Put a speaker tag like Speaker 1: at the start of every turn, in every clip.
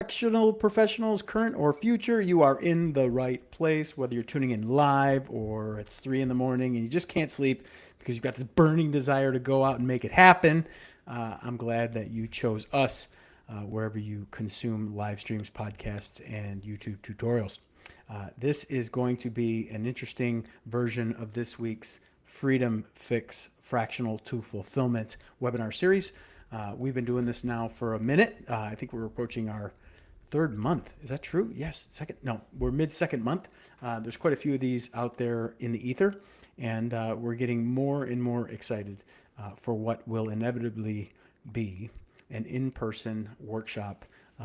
Speaker 1: fractional professionals, current or future, you are in the right place. Whether you're tuning in live or it's 3 in the morning and you just can't sleep because you've got this burning desire to go out and make it happen, I'm glad that you chose us wherever you consume live streams, podcasts, and YouTube tutorials. This is going to be an interesting version of this week's Freedom Fix Fractional to Fulfillment webinar series. We've been doing this now for a minute. I think we're approaching our third month. Is that true? Yes. Second? No, we're mid-second month. There's quite a few of these out there in the ether, and we're getting more and more excited for what will inevitably be an in-person workshop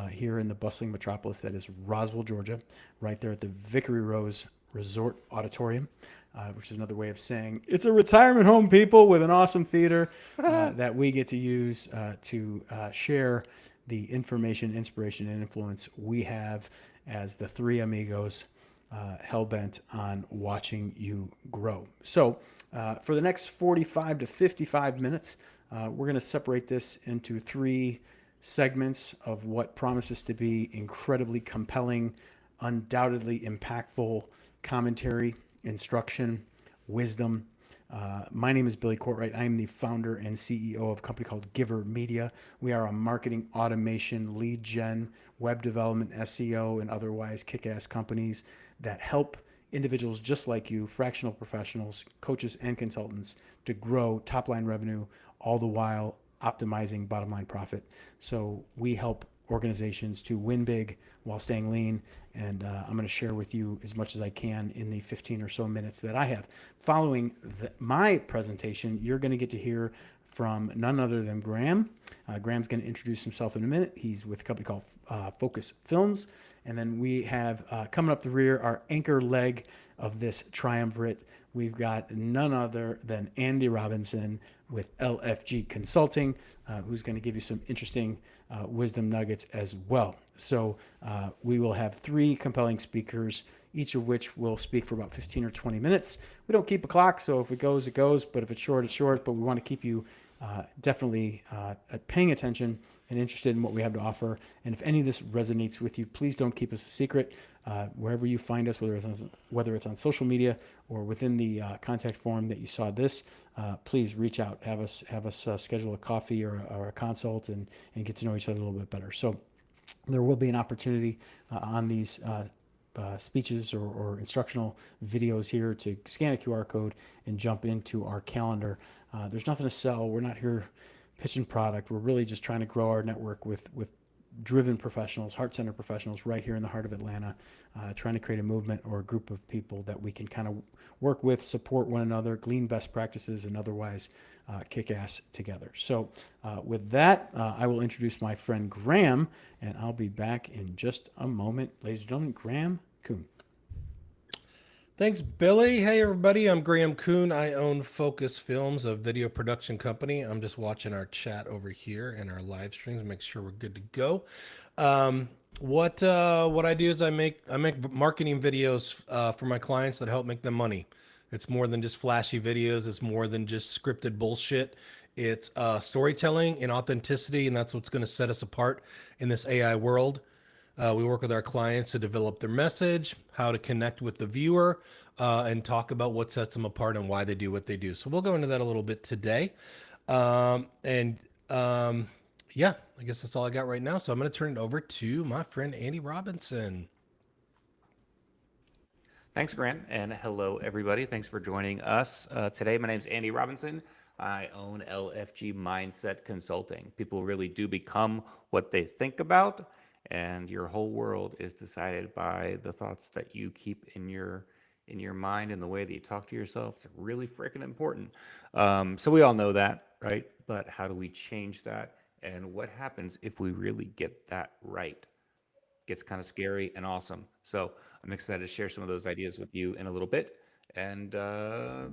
Speaker 1: here in the bustling metropolis that is Roswell, Georgia, right there at the Vickery Rose Resort Auditorium, which is another way of saying it's a retirement home, people, with an awesome theater that we get to use to share the information, inspiration, and influence we have as the three amigos hell-bent on watching you grow. So for the next 45 to 55 minutes, we're going to separate this into three segments of what promises to be incredibly compelling, undoubtedly impactful commentary, instruction, wisdom. My name is Billy Courtright. I am the founder and CEO of a company called Giver Media. We are a marketing automation, lead gen, web development, SEO, and otherwise kick-ass companies that help individuals just like you, fractional professionals, coaches, and consultants to grow top-line revenue, all the while optimizing bottom-line profit. So we help organizations to win big while staying lean. And I'm going to share with you as much as I can in the 15 or so minutes that I have. Following my presentation, you're going to get to hear from none other than Graham. Graham's going to introduce himself in a minute. He's with a company called Focus Films. And then we have coming up the rear, our anchor leg of this triumvirate. We've got none other than Andy Robinson with LFG Consulting, who's going to give you some interesting wisdom nuggets as well. So we will have three compelling speakers, each of which will speak for about 15 or 20 minutes. We don't keep a clock, so if it goes, it goes. But if it's short, it's short. But we want to keep you definitely paying attention and interested in what we have to offer. And if any of this resonates with you, please don't keep us a secret. Wherever you find us, whether it's on social media or within the contact form that you saw this, please reach out, have us schedule a coffee or a consult and get to know each other a little bit better. So there will be an opportunity on these speeches or instructional videos here to scan a QR code and jump into our calendar. There's nothing to sell. We're not here pitching product. We're really just trying to grow our network with driven professionals, heart-centered professionals right here in the heart of Atlanta, trying to create a movement or a group of people that we can kind of work with, support one another, glean best practices, and otherwise kick ass together. So with that, I will introduce my friend Graham, and I'll be back in just a moment. Ladies and gentlemen, Graham Kuhn.
Speaker 2: Thanks, Billy. Hey, everybody. I'm Graham Kuhn. I own Focus Films, a video production company. I'm just watching our chat over here and our live streams, make sure we're good to go. What I do is I make marketing videos for my clients that help make them money. It's more than just flashy videos. It's more than just scripted bullshit. It's storytelling and authenticity, and that's what's going to set us apart in this AI world. We work with our clients to develop their message, how to connect with the viewer, and talk about what sets them apart and why they do what they do. So we'll go into that a little bit today. Yeah, I guess that's all I got right now. So I'm going to turn it over to my friend Andy Robinson.
Speaker 3: Thanks, Grant, and hello, everybody. Thanks for joining us today. My name is Andy Robinson. I own LFG Mindset Consulting. People really do become what they think about, and your whole world is decided by the thoughts that you keep in your mind and the way that you talk to yourself. It's really freaking important. So we all know that, right? But how do we change that? And what happens if we really get that right? Gets kind of scary and awesome. So I'm excited to share some of those ideas with you in a little bit. And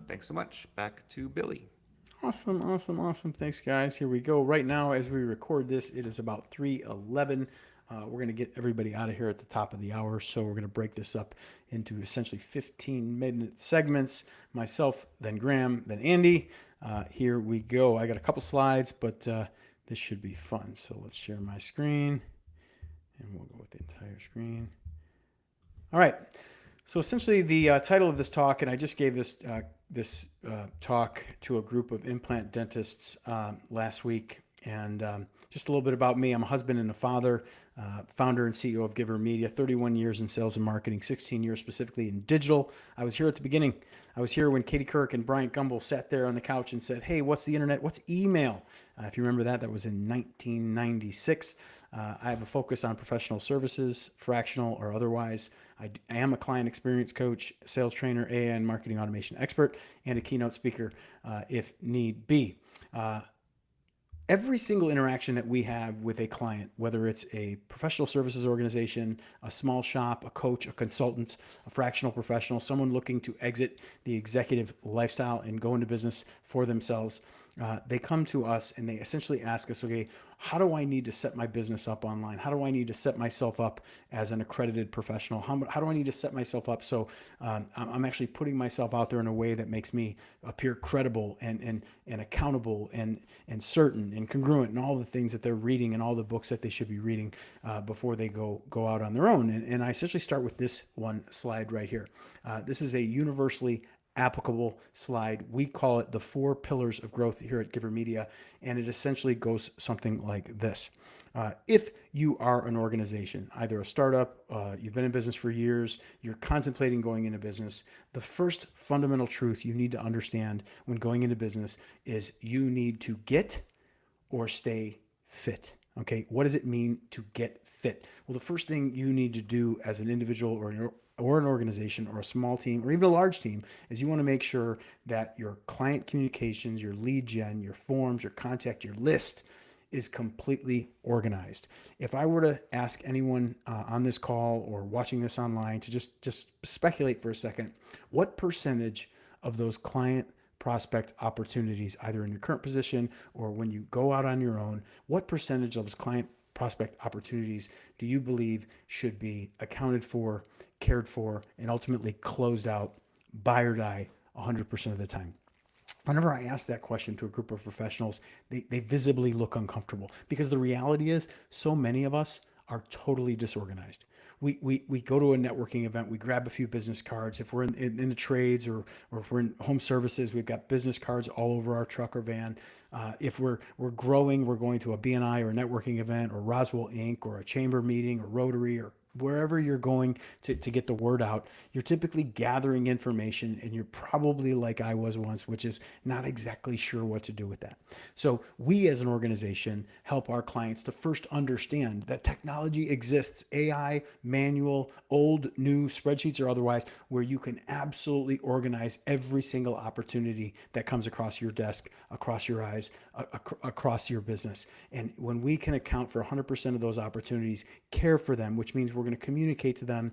Speaker 3: thanks so much. Back to Billy.
Speaker 1: Awesome. Thanks, guys. Here we go. Right now, as we record this, it is about 3:11. We're going to get everybody out of here at the top of the hour, so we're going to break this up into essentially 15-minute segments. Myself, then Graham, then Andy. Here we go. I got a couple slides, but this should be fun. So let's share my screen. And we'll go with the entire screen. All right. So essentially, the title of this talk, and I just gave this talk to a group of implant dentists last week, and just a little bit about me. I'm a husband and a father, founder and CEO of Giver Media, 31 years in sales and marketing, 16 years specifically in digital. I was here at the beginning. I was here when Katie Kirk and Bryant Gumbel sat there on the couch and said, "Hey, what's the internet? What's email?" If you remember that was in 1996. I have a focus on professional services, fractional or otherwise. I am a client experience coach, sales trainer, AI and marketing automation expert, and a keynote speaker if need be. Every single interaction that we have with a client, whether it's a professional services organization, a small shop, a coach, a consultant, a fractional professional, someone looking to exit the executive lifestyle and go into business for themselves, they come to us and they essentially ask us, okay, how do I need to set my business up online? How do I need to set myself up as an accredited professional? How do I need to set myself up so I'm actually putting myself out there in a way that makes me appear credible and accountable and certain and congruent and all the things that they're reading and all the books that they should be reading before they go out on their own. And I essentially start with this one slide right here. This is a universally applicable slide. We call it the 4 pillars of growth here at Giver Media, and it essentially goes something like this. If you are an organization, either a startup, you've been in business for years, you're contemplating going into business, the first fundamental truth you need to understand when going into business is you need to get or stay fit. Okay, what does it mean to get fit? Well, the first thing you need to do as an individual or an organization or a small team or even a large team is you want to make sure that your client communications, your lead gen, your forms, your contact, your list is completely organized. If I were to ask anyone on this call or watching this online to just speculate for a second, what percentage of those client prospect opportunities, either in your current position or when you go out on your own, what percentage of those client prospect opportunities do you believe should be accounted for, cared for, and ultimately closed out, buy or die 100% of the time? Whenever I ask that question to a group of professionals, they visibly look uncomfortable because the reality is so many of us are totally disorganized. We go to a networking event, we grab a few business cards. If we're in the trades or if we're in home services, we've got business cards all over our truck or van. If we're growing, we're going to a BNI or a networking event or Roswell Inc. or a chamber meeting or Rotary or wherever you're going to get the word out, you're typically gathering information and you're probably like I was once, which is not exactly sure what to do with that. So we as an organization help our clients to first understand that technology exists, AI, manual, old, new, spreadsheets or otherwise, where you can absolutely organize every single opportunity that comes across your desk, across your eyes, across your business. And when we can account for 100% of those opportunities, care for them, which means we're going to communicate to them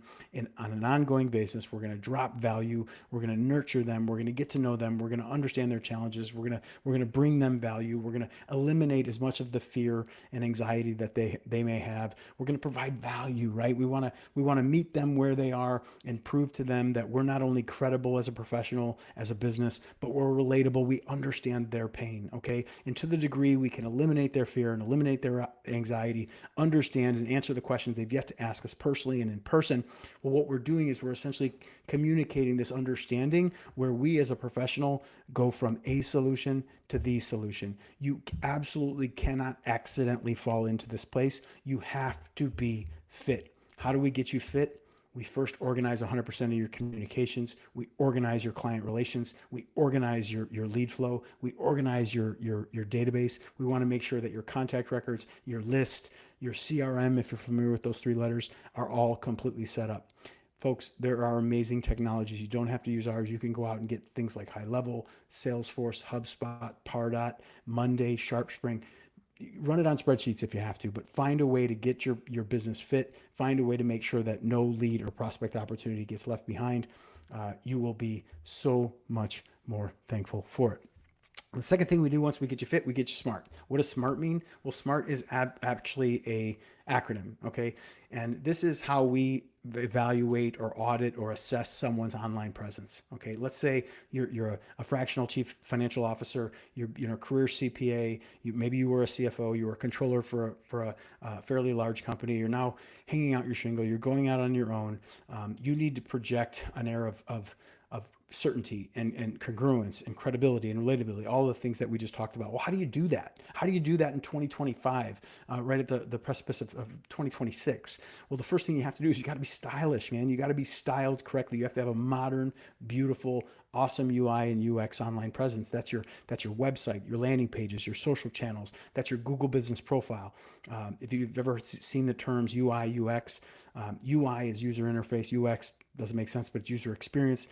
Speaker 1: on an ongoing basis. We're going to drop value. We're going to nurture them. We're going to get to know them. We're going to understand their challenges. We're going to bring them value. We're going to eliminate as much of the fear and anxiety that they may have. We're going to provide value, right? We want to meet them where they are and prove to them that we're not only credible as a professional, as a business, but we're relatable. We understand their pain, okay? And to the degree we can eliminate their fear and eliminate their anxiety, understand and answer the questions they've yet to ask us personally and in person, well, what we're doing is we're essentially communicating this understanding where we as a professional go from a solution to the solution. You absolutely cannot accidentally fall into this place. You have to be fit. How do we get you fit? We first organize 100% of your communications. We organize your client relations. We organize your lead flow. We organize your database. We want to make sure that your contact records, your list, your CRM, if you're familiar with those 3 letters, are all completely set up. Folks, there are amazing technologies. You don't have to use ours. You can go out and get things like High Level, Salesforce, HubSpot, Pardot, Monday, SharpSpring. Run it on spreadsheets if you have to, but find a way to get your business fit. Find a way to make sure that no lead or prospect opportunity gets left behind. You will be so much more thankful for it. The second thing we do once we get you fit, we get you smart. What does SMART mean? Well, SMART is actually a acronym, okay? And this is how we evaluate or audit or assess someone's online presence. Okay, let's say you're a fractional chief financial officer, you're a career CPA, maybe you were a CFO, you were a controller for a fairly large company. You're now hanging out your shingle. You're going out on your own. You need to project an air of certainty and congruence and credibility and relatability, all the things that we just talked about. Well, how do you do that? How do you do that in 2025, right at the precipice of 2026? Well, the first thing you have to do is you got to be stylish, man. You got to be styled correctly. You have to have a modern, beautiful, awesome UI and UX online presence. That's your website, your landing pages, your social channels. That's your Google business profile. If you've ever seen the terms UI, UX, UI is user interface, UX doesn't make sense, but it's user experience.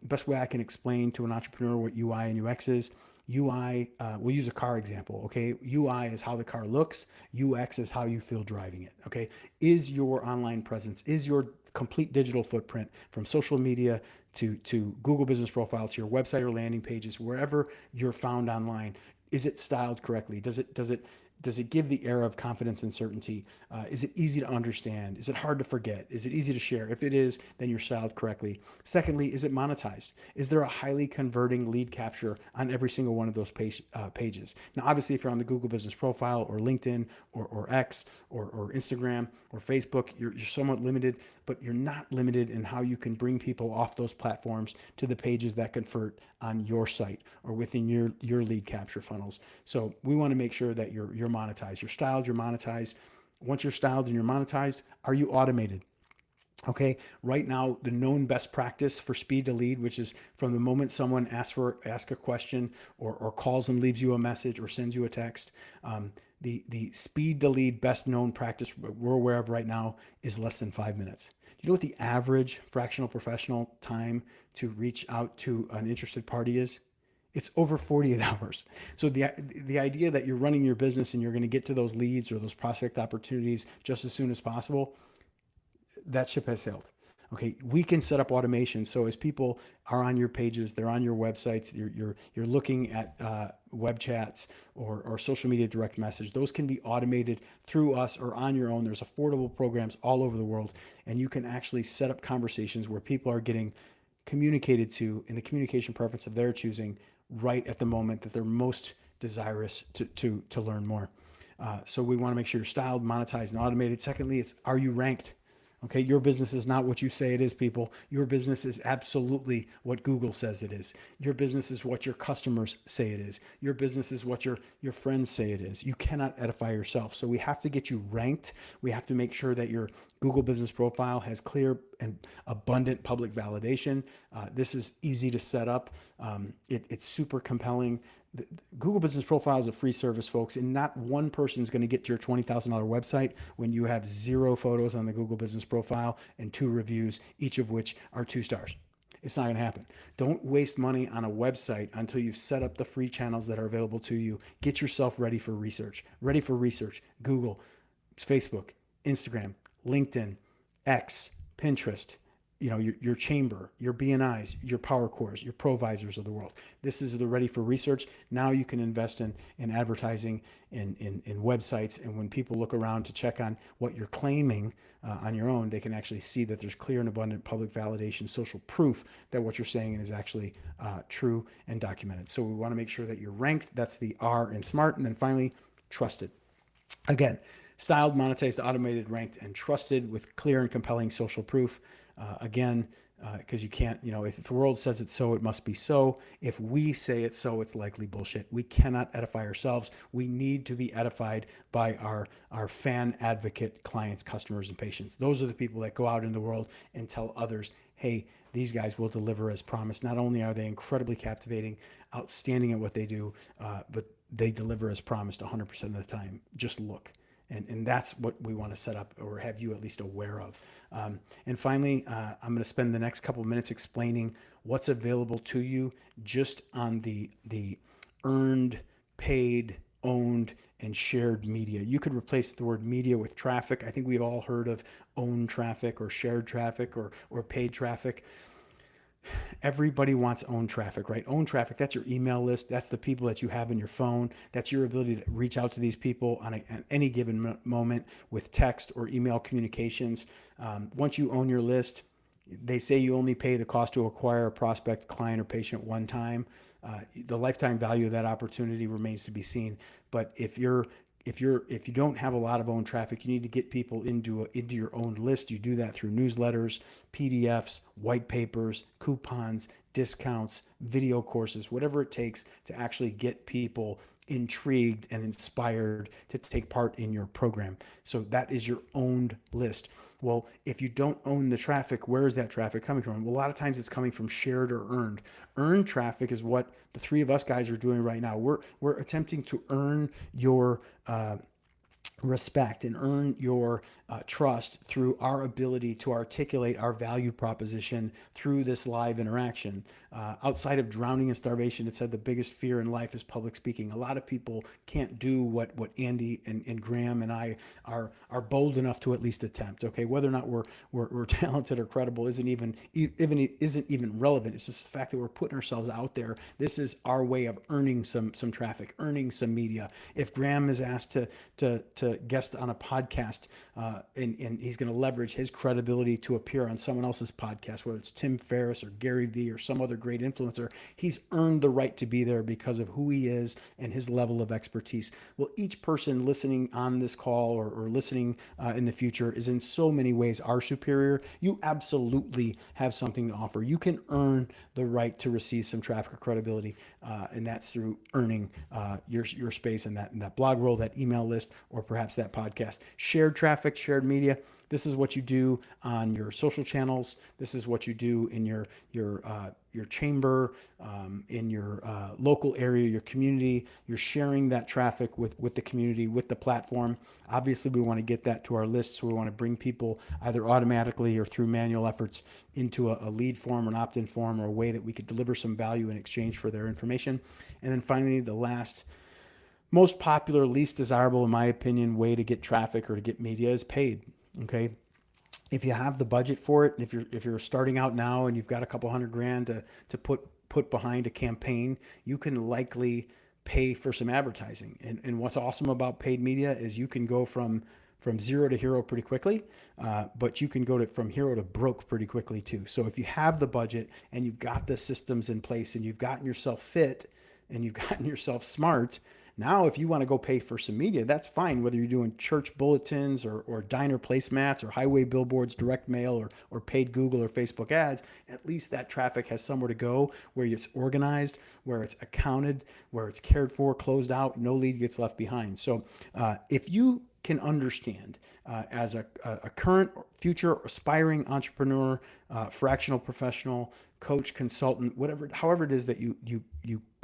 Speaker 1: Best way I can explain to an entrepreneur what UI and UX is. UI, we'll use a car example, okay? UI is how the car looks. UX is how you feel driving it, okay? Is your online presence, is your complete digital footprint from social media to Google business profile to your website or landing pages, wherever you're found online, is it styled correctly? Does it give the air of confidence and certainty? Is it easy to understand? Is it hard to forget? Is it easy to share? If it is, then you're styled correctly. Secondly, is it monetized? Is there a highly converting lead capture on every single one of those pages? Now, obviously, if you're on the Google business profile or LinkedIn or X or Instagram or Facebook, you're somewhat limited, but you're not limited in how you can bring people off those platforms to the pages that convert on your site or within your lead capture funnels. So we want to make sure that you're monetized. You're styled, you're monetized. Once you're styled and you're monetized, are you automated? Okay, right now, the known best practice for speed to lead, which is from the moment someone asks a question or calls and leaves you a message or sends you a text, the speed to lead best known practice we're aware of right now is less than 5 minutes. Do you know what the average fractional professional time to reach out to an interested party is? It's over 48 hours. So the idea that you're running your business and you're going to get to those leads or those prospect opportunities just as soon as possible, that ship has sailed. Okay, we can set up automation. So as people are on your pages, they're on your websites, you're looking at web chats or social media direct message. Those can be automated through us or on your own. There's affordable programs all over the world, and you can actually set up conversations where people are getting communicated to in the communication preference of their choosing right at the moment that they're most desirous to learn more. So we want to make sure you're styled, monetized, and automated. Secondly, it's are you ranked? Okay, your business is not what you say it is, people. Your business is absolutely what Google says it is. Your business is what your customers say it is. Your business is what your friends say it is. You cannot edify yourself. So we have to get you ranked. We have to make sure that your Google business profile has clear and abundant public validation. This is easy to set up. It's super compelling. The Google Business Profile is a free service, folks, and not one person is going to get to your $20,000 website when you have 0 photos on the Google Business Profile and 2 reviews, each of which are 2 stars. It's not going to happen. Don't waste money on a website until you've set up the free channels that are available to you. Get yourself ready for research. Ready for research. Google, Facebook, Instagram, LinkedIn, X, Pinterest, your chamber, your BNIs, your power cores, your provisors of the world. This is the ready for research. Now you can invest in advertising, in websites. And when people look around to check on what you're claiming on your own, they can actually see that there's clear and abundant public validation, social proof that what you're saying is actually true and documented. So we want to make sure that you're ranked. That's the R in SMART. And then finally, trusted. Again, styled, monetized, automated, ranked, and trusted with clear and compelling social proof. Because you can't, if the world says it's so, it must be so. If we say it's so, it's likely bullshit. We cannot edify ourselves. We need to be edified by our fan advocate clients, customers, and patients. Those are the people that go out in the world and tell others, hey, these guys will deliver as promised. Not only are they incredibly captivating, outstanding at what they do, but they deliver as promised 100% of the time. Just look. And that's what we want to set up or have you at least aware of. And finally, I'm going to spend the next couple of minutes explaining what's available to you just on the earned, paid, owned, and shared media. You could replace the word media with traffic. I think we've all heard of owned traffic or shared traffic or paid traffic. Everybody wants own traffic, right? Own traffic, that's your email list. That's the people that you have in your phone. That's your ability to reach out to these people on any given moment with text or email communications. Once you own your list, they say you only pay the cost to acquire a prospect, client, or patient one time. The lifetime value of that opportunity remains to be seen. But if you don't have a lot of own traffic, you need to get people into your own list. You do that through newsletters, PDFs, white papers, coupons, discounts, video courses, whatever it takes to actually get people intrigued and inspired to take part in your program. So that is your owned list. Well, if you don't own the traffic, where is that traffic coming from? Well, a lot of times it's coming from shared or earned. Earned traffic is what the three of us guys are doing right now. We're attempting to earn your respect and earn your trust through our ability to articulate our value proposition through this live interaction. Outside of drowning in starvation, it said the biggest fear in life is public speaking. A lot of people can't do what Andy and Graham and I are bold enough to at least attempt. Okay, whether or not we're talented or credible isn't even relevant. It's just the fact that we're putting ourselves out there. This is our way of earning some traffic, earning some media. If Graham is asked to guest on a podcast, and he's going to leverage his credibility to appear on someone else's podcast, whether it's Tim Ferriss or Gary Vee or some other great influencer, he's earned the right to be there because of who he is and his level of expertise. Well, each person listening on this call or listening in the future is in so many ways our superior. You absolutely have something to offer. You can earn the right to receive some traffic or credibility, and that's through earning your space in that blog roll, that email list, or perhaps that podcast. Shared traffic, shared media. This is what you do on your social channels. This is what you do in your chamber, in your local area, your community. You're sharing that traffic with the community, with the platform. Obviously, we want to get that to our list. So we want to bring people either automatically or through manual efforts into a lead form, an opt-in form, or a way that we could deliver some value in exchange for their information. And then finally, the last most popular, least desirable, in my opinion, way to get traffic or to get media is paid. Okay. If you have the budget for it, and if you're starting out now and you've got a couple $100,000 to put behind a campaign, you can likely pay for some advertising. And what's awesome about paid media is you can go from zero to hero pretty quickly, but you can go from hero to broke pretty quickly too. So if you have the budget and you've got the systems in place and you've gotten yourself fit and you've gotten yourself smart, now, if you want to go pay for some media, that's fine, whether you're doing church bulletins or diner placemats or highway billboards, direct mail, or paid Google or Facebook ads. At least that traffic has somewhere to go where it's organized, where it's accounted, where it's cared for, closed out, no lead gets left behind. So if you can understand as a current, future, aspiring entrepreneur, fractional professional, coach, consultant, however it is that you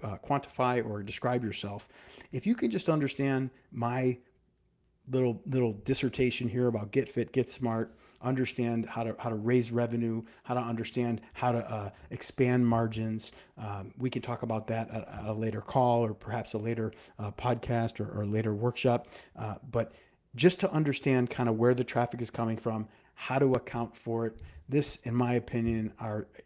Speaker 1: quantify or describe yourself, if you can just understand my little dissertation here about get fit, get smart, understand how to raise revenue, how to understand how to expand margins. We can talk about that at a later call or perhaps a later podcast or later workshop. But just to understand kind of where the traffic is coming from, how to account for it. This, in my opinion,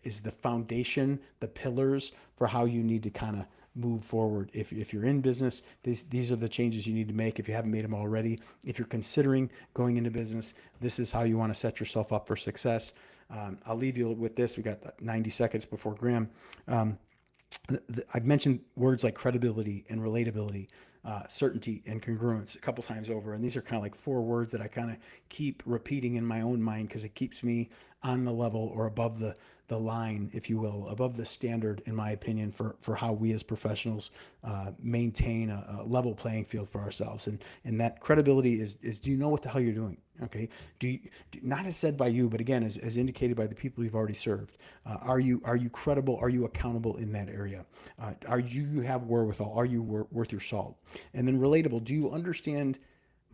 Speaker 1: is the foundation, the pillars for how you need to kind of move forward. If you're in business, these are the changes you need to make if you haven't made them already. If you're considering going into business, this is how you want to set yourself up for success. I'll leave you with this. We got 90 seconds before Graham. I've mentioned words like credibility and relatability, certainty and congruence a couple times over. And these are kind of like 4 words that I kind of keep repeating in my own mind because it keeps me on the level or above the line, if you will, above the standard, in my opinion, for how we as professionals maintain a level playing field for ourselves. And that credibility is do you know what the hell you're doing? Okay. Not as said by you, but again, as indicated by the people you've already served. Are you credible? Are you accountable in that area? You have wherewithal? Are you worth your salt? And then relatable. Do you understand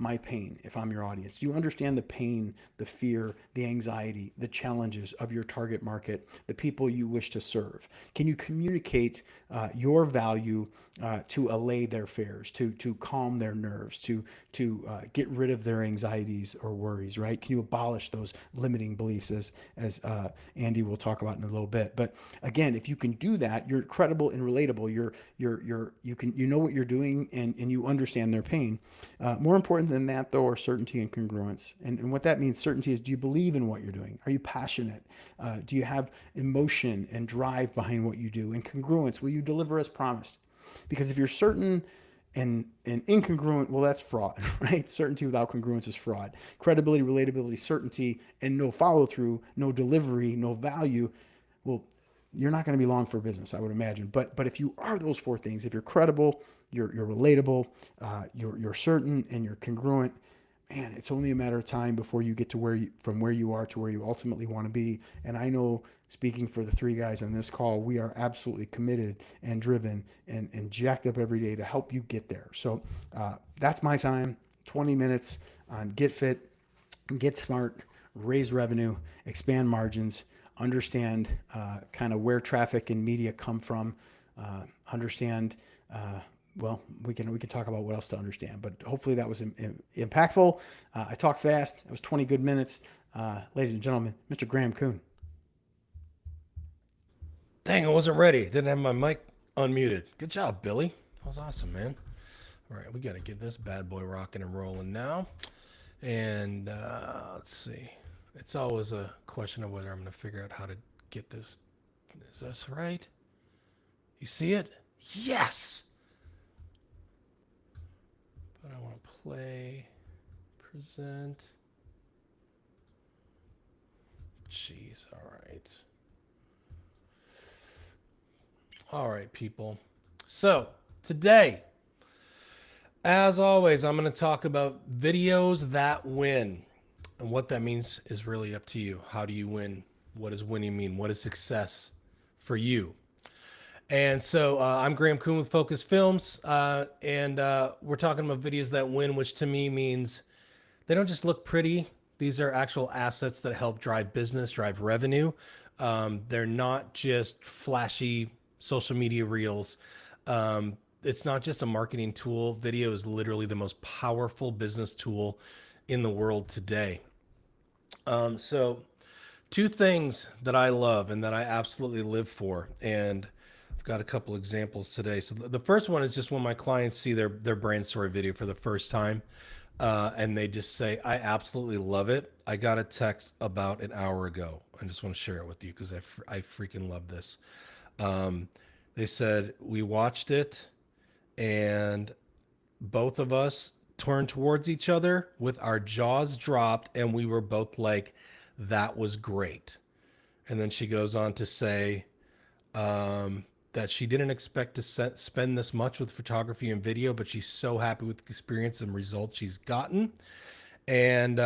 Speaker 1: my pain if I'm your audience? Do you understand the pain, the fear, the anxiety, the challenges of your target market, the people you wish to serve? Can you communicate your value to allay their fears, to calm their nerves, to get rid of their anxieties or worries, right? Can you abolish those limiting beliefs, as Andy will talk about in a little bit? But again, if you can do that, you're credible and relatable. You know what you're doing, and you understand their pain. More important than that, though, are certainty and congruence. And what that means, certainty, is, do you believe in what you're doing? Are you passionate? Do you have emotion and drive behind what you do? And congruence, will you deliver as promised? Because if you're certain and incongruent, well, that's fraud, right? Certainty without congruence is fraud. Credibility, relatability, certainty, and no follow through, no delivery, no value, well, you're not going to be long for business, I would imagine. But if you are those four things, if you're credible, you're relatable, you're certain, and you're congruent, man, it's only a matter of time before you get to from where you are to where you ultimately want to be. And I know, speaking for the three guys on this call, we are absolutely committed and driven and jacked up every day to help you get there. So that's my time, 20 minutes on Get Fit, Get Smart, raise revenue, expand margins, understand kind of where traffic and media come from, understand, well, we can talk about what else to understand, but hopefully that was impactful. I talked fast. It was 20 good minutes. Ladies and gentlemen, Mr. Graham Kuhn.
Speaker 2: Dang, I wasn't ready. Didn't have my mic unmuted. Good job, Billy. That was awesome, man. All right, we got to get this bad boy rocking and rolling now. And let's see. It's always a question of whether I'm going to figure out how to get this. Is this right? You see it? Yes! But I want to play, present. Jeez, all right. All right, people. So today, as always, I'm going to talk about videos that win. And what that means is really up to you. How do you win? What does winning mean? What is success for you? And so I'm Graham Kuhn with Focus Films, and we're talking about videos that win, which to me means they don't just look pretty. These are actual assets that help drive business, drive revenue. They're not just flashy social media reels. It's not just a marketing tool. Video is literally the most powerful business tool in the world today. So two things that I love and that I absolutely live for, and I've got a couple examples today. So the first one is just when my clients see their brand story video for the first time, and they just say, I absolutely love it. I got a text about an hour ago. I just want to share it with you because I freaking love this. They said, we watched it and both of us turned towards each other with our jaws dropped, and we were both like, that was great. And then she goes on to say that she didn't expect to spend this much with photography and video, but she's so happy with the experience and results she's gotten. And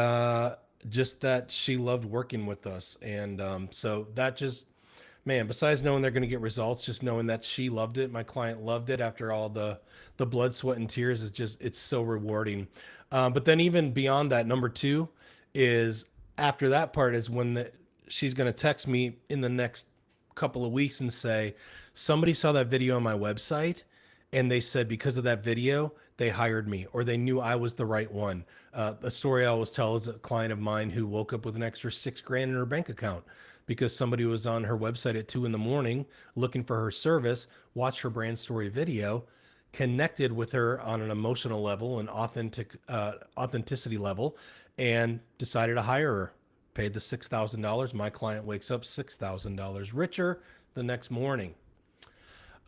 Speaker 2: just that she loved working with us. And so that just, man, besides knowing they're going to get results, just knowing that she loved it, my client loved it after all the blood, sweat, and tears, is just, it's so rewarding. But then even beyond that, number two is after that part is when she's going to text me in the next couple of weeks and say, somebody saw that video on my website and they said because of that video, they hired me, or they knew I was the right one. A story I always tell is a client of mine who woke up with an extra $6,000 in her bank account because somebody was on her website at 2 a.m. looking for her service, watched her brand story video, connected with her on an emotional level and authenticity level, and decided to hire her. Paid the $6,000. My client wakes up $6,000 richer the next morning.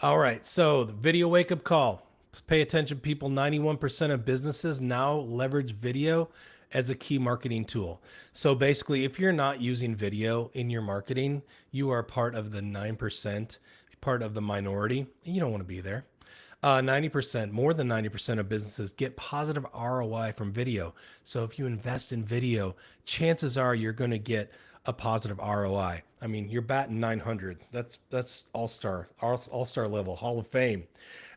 Speaker 2: All right, so the video wake-up call. Pay attention, people. 91% of businesses now leverage video as a key marketing tool. So basically, if you're not using video in your marketing, you are part of the 9%, part of the minority, and you don't want to be there. 90%, more than 90% of businesses get positive ROI from video. So if you invest in video, chances are you're going to get a positive ROI. I mean, you're batting 900. That's all-star level, Hall of Fame.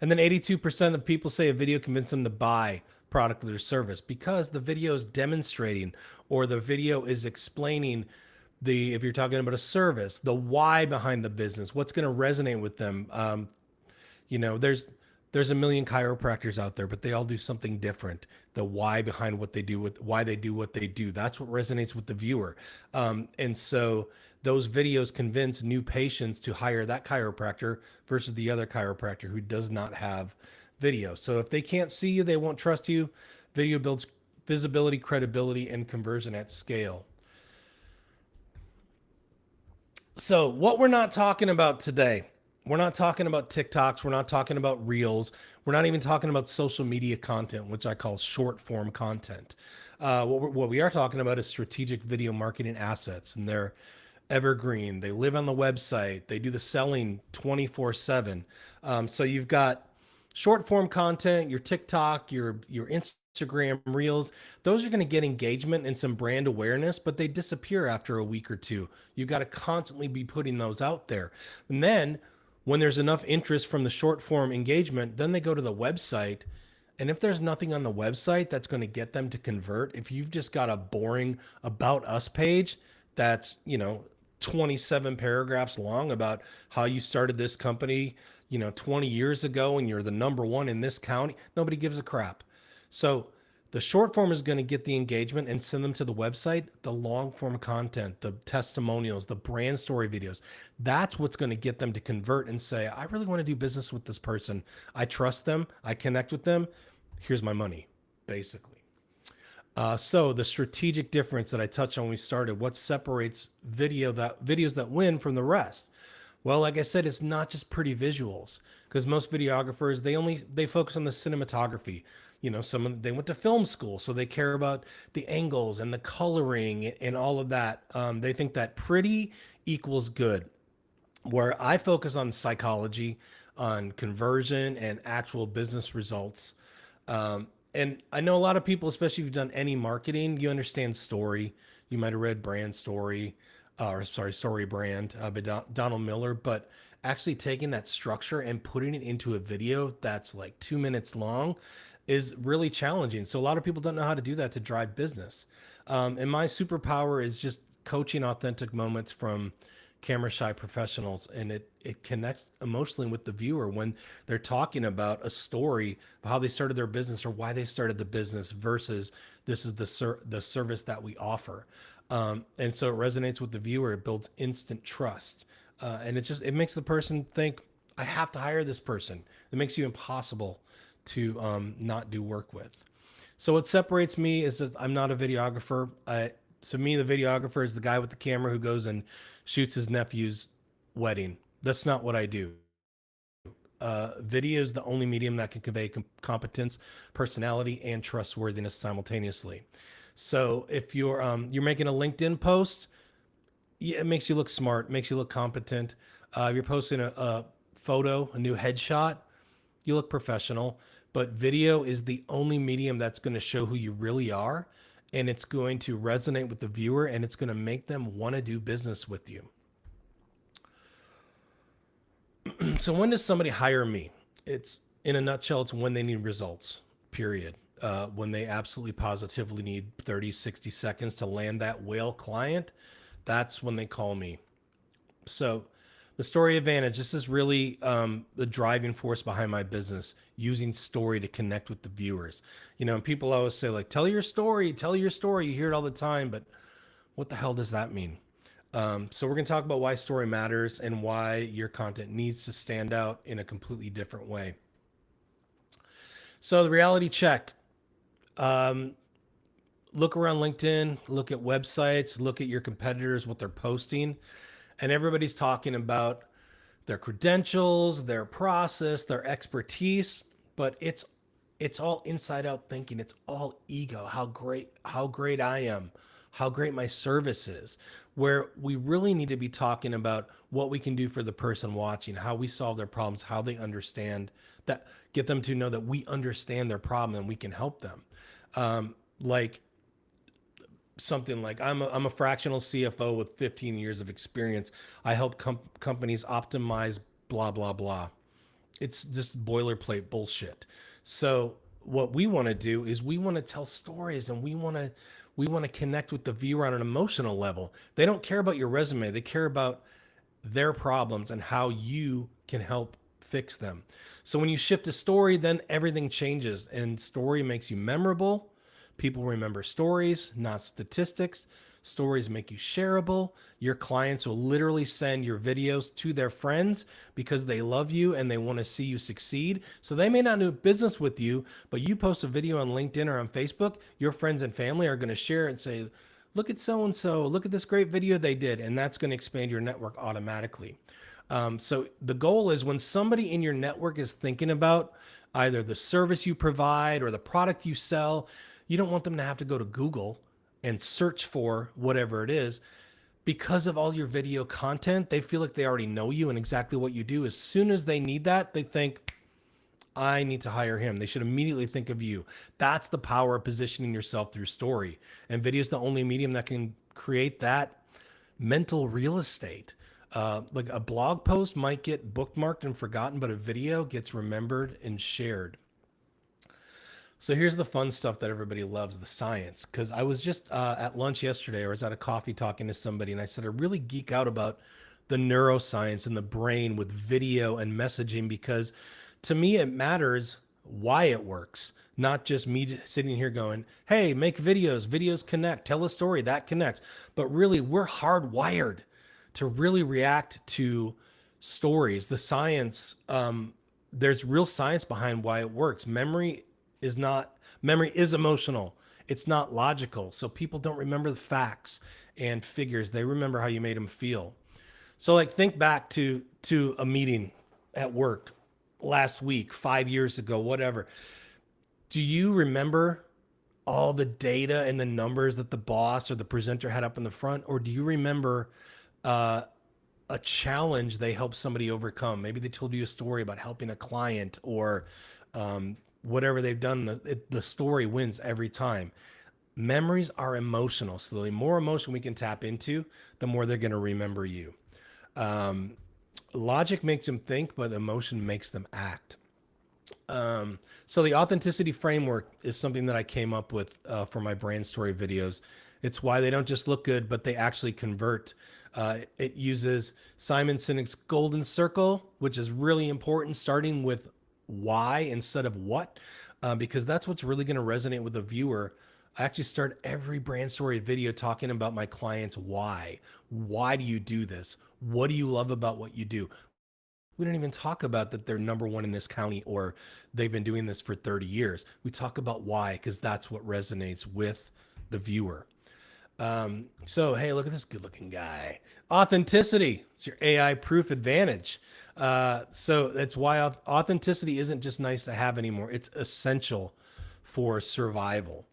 Speaker 2: And then 82% of people say a video convinced them to buy product or service, because the video is demonstrating, or the video is explaining if you're talking about a service, the why behind the business, what's going to resonate with them. There's a million chiropractors out there, but they all do something different. The why behind what they do, why they do what they do, that's what resonates with the viewer. And so those videos convince new patients to hire that chiropractor versus the other chiropractor who does not have video. So if they can't see you, they won't trust you. Video builds visibility, credibility, and conversion at scale. So what we're not talking about today, we're not talking about TikToks. We're not talking about Reels. We're not even talking about social media content, which I call short form content. What we are talking about is strategic video marketing assets, and they're evergreen. They live on the website. They do the selling 24/7. So you've got short form content, your TikTok, your Instagram Reels. Those are going to get engagement and some brand awareness, but they disappear after a week or two. You've got to constantly be putting those out there. And then when there's enough interest from the short form engagement, then they go to the website. And if there's nothing on the website that's going to get them to convert, if you've just got a boring about us page that's, 27 paragraphs long about how you started this company, 20 years ago, and you're the number one in this county, nobody gives a crap. So the short form is going to get the engagement and send them to the website. The long form content, the testimonials, the brand story videos, that's what's going to get them to convert and say, I really want to do business with this person. I trust them. I connect with them. Here's my money, basically. So the strategic difference that I touched on when we started, what separates videos that win from the rest? Well, like I said, it's not just pretty visuals, because most videographers, they focus on the cinematography. They went to film school, so they care about the angles and the coloring and all of that. They think that pretty equals good. Where I focus on psychology, on conversion and actual business results. And I know a lot of people, especially if you've done any marketing, you understand story. You might have read Brand Story, Story Brand by Donald Miller, but actually taking that structure and putting it into a video that's like 2 minutes long is really challenging. So a lot of people don't know how to do that to drive business. And my superpower is just coaching authentic moments from camera shy professionals, and it connects emotionally with the viewer when they're talking about a story of how they started their business or why they started the business versus this is the service that we offer. And so it resonates with the viewer. It builds instant trust. And it makes the person think, I have to hire this person. It makes you impossible to not do work with. So what separates me is that I'm not a videographer. To me, the videographer is the guy with the camera who goes and shoots his nephew's wedding. That's not what I do. Video is the only medium that can convey competence, personality, and trustworthiness simultaneously. So if you're making a LinkedIn post, it makes you look smart, makes you look competent. If you're posting a photo, a new headshot, you look professional. But video is the only medium that's going to show who you really are, and it's going to resonate with the viewer, and it's going to make them want to do business with you. So when does somebody hire me? It's, in a nutshell, it's when they need results, period. When they absolutely positively need 30, 60 seconds to land that whale client, that's when they call me. So the story advantage, this is really the driving force behind my business, using story to connect with the viewers. People always say, like, tell your story. You hear it all the time, but what the hell does that mean? So we're going to talk about why story matters and why your content needs to stand out in a completely different way. So the reality check. Look around LinkedIn, look at websites, look at your competitors, what they're posting, and everybody's talking about their credentials, their process, their expertise, but it's all inside out thinking. It's all ego. How great I am, how great my service is, where we really need to be talking about what we can do for the person watching, how we solve their problems, how they understand that, get them to know that we understand their problem and we can help them. Like something like I'm a fractional CFO with 15 years of experience. I help companies optimize blah, blah, blah. It's just boilerplate bullshit. So what we want to do is we want to tell stories, and we want to connect with the viewer on an emotional level. They don't care about your resume. They care about their problems and how you can help fix them. So when you shift a story, then everything changes, and story makes you memorable. People remember stories, not statistics. Stories make you shareable. Your clients will literally send your videos to their friends because they love you and they want to see you succeed. So they may not do business with you, but you post a video on LinkedIn or on Facebook, your friends and family are going to share it and say, look at so and so, look at this great video they did. And that's going to expand your network automatically. So the goal is when somebody in your network is thinking about either the service you provide or the product you sell, you don't want them to have to go to Google and search for whatever it is. Because of all your video content, they feel like they already know you and exactly what you do. As soon as they need that, they think, I need to hire him. They should immediately think of you. That's the power of positioning yourself through story. And video is the only medium that can create that mental real estate. Like a blog post might get bookmarked and forgotten, but a video gets remembered and shared. So here's the fun stuff that everybody loves, the science. Because I was just at lunch yesterday, or I was at a coffee talking to somebody, and I said I really geek out about the neuroscience and the brain with video and messaging, because to me it matters why it works, not just me sitting here going, hey, make videos, videos connect, tell a story that connects. But really, we're hardwired to really react to stories. The science, there's real science behind why it works. Memory is emotional. It's not logical. So people don't remember the facts and figures. They remember how you made them feel. So like think back to a meeting at work last week, 5 years ago, whatever. Do you remember all the data and the numbers that the boss or the presenter had up in the front? Or do you remember a challenge they helped somebody overcome? Maybe they told you a story about helping a client, or whatever they've done. The story wins every time. Memories are emotional. So the more emotion we can tap into, the more they're going to remember you. Logic makes them think, but emotion makes them act. So the authenticity framework is something that I came up with for my brand story videos. It's why they don't just look good, but they actually convert. It uses Simon Sinek's golden circle, which is really important, starting with why instead of what, because that's what's really going to resonate with the viewer. I actually start every brand story video talking about my clients' why. Why do you do this? What do you love about what you do? We don't even talk about that they're number one in this county or they've been doing this for 30 years. We talk about why, because that's what resonates with the viewer. So, hey, look at this good looking guy. Authenticity. It's your AI proof advantage. So that's why authenticity isn't just nice to have anymore. It's essential for survival.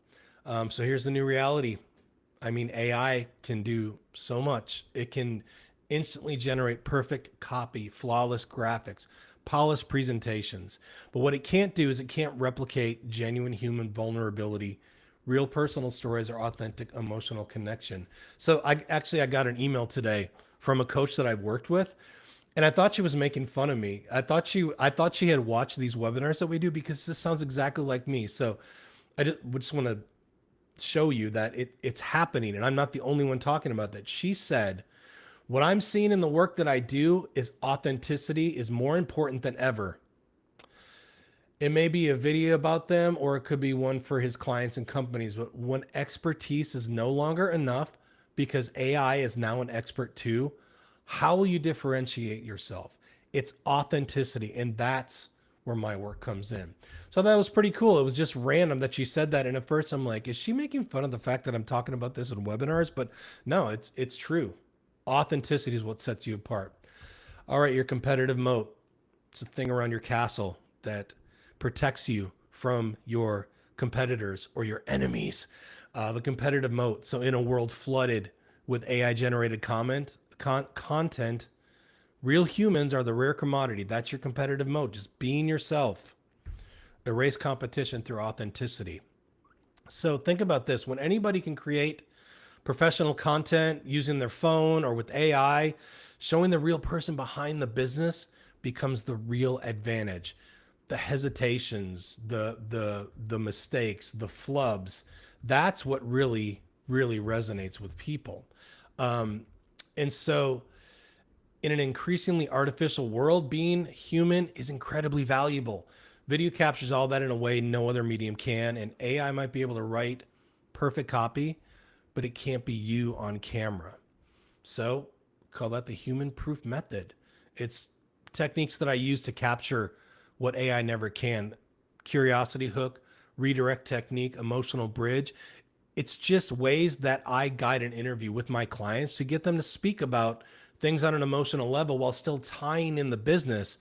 Speaker 2: So here's the new reality. I mean, AI can do so much. It can instantly generate perfect copy, flawless graphics, polished presentations. But what it can't do is it can't replicate genuine human vulnerability, real personal stories, or authentic emotional connection. So I got an email today from a coach that I've worked with, and I thought she was making fun of me. I thought she had watched these webinars that we do, because this sounds exactly like me. So I just want to show you that it's happening, and I'm not the only one talking about that. She said, what I'm seeing in the work that I do is authenticity is more important than ever. It may be a video about them, or it could be one for his clients and companies. But when expertise is no longer enough, because AI is now an expert too, how will you differentiate yourself? It's authenticity. And that's where my work comes in. So that was pretty cool. It was just random that she said that. And at first I'm like, is she making fun of the fact that I'm talking about this in webinars? But no, it's true. Authenticity is what sets you apart. All right, your competitive moat. It's a thing around your castle that protects you from your competitors or your enemies. The competitive moat. So in a world flooded with AI generated content, real humans are the rare commodity. That's your competitive moat. Just being yourself. Erase competition through authenticity. So think about this. When anybody can create professional content using their phone or with AI, showing the real person behind the business becomes the real advantage. the hesitations, the mistakes, the flubs. That's what really resonates with people. And so in an increasingly artificial world, being human is incredibly valuable. Video captures all that in a way no other medium can, and AI might be able to write perfect copy, but it can't be you on camera. So call that the human proof method. It's techniques that I use to capture what AI never can. Curiosity hook, redirect technique, emotional bridge. It's just ways that I guide an interview with my clients to get them to speak about things on an emotional level while still tying in the business.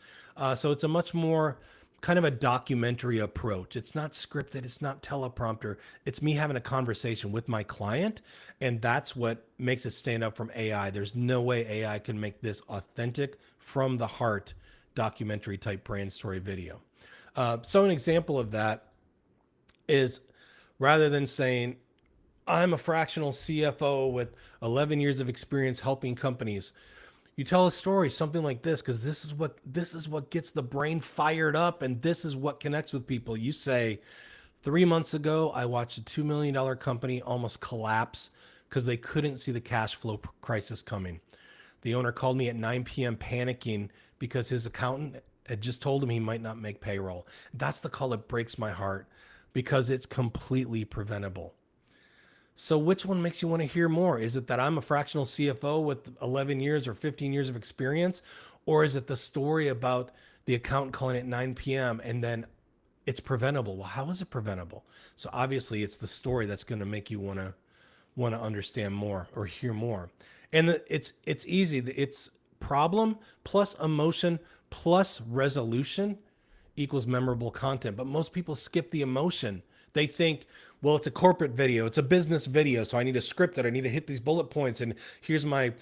Speaker 2: So it's a much more kind of a documentary approach. It's not scripted, it's not teleprompter. It's me having a conversation with my client, and that's what makes it stand up from AI. There's no way AI can make this authentic, from the heart documentary type brand story video. So an example of that is, rather than saying, I'm a fractional CFO with 11 years of experience helping companies, you tell a story, something like this, because this is what gets the brain fired up, and this is what connects with people. You say, 3 months ago, I watched a $2 million company almost collapse because they couldn't see the cash flow crisis coming. The owner called me at 9 p.m. panicking because his accountant had just told him he might not make payroll. That's the call that breaks my heart, because it's completely preventable. So which one makes you want to hear more? Is it that I'm a fractional CFO with 11 years or 15 years of experience? Or is it the story about the accountant calling at 9 p.m. and then it's preventable? Well, how is it preventable? So obviously it's the story that's going to make you want to understand more or hear more. And it's easy. It's problem plus emotion plus resolution equals memorable content. But most people skip the emotion. They think, well, it's a corporate video, it's a business video, so I need to script it, I need to hit these bullet points, and here's my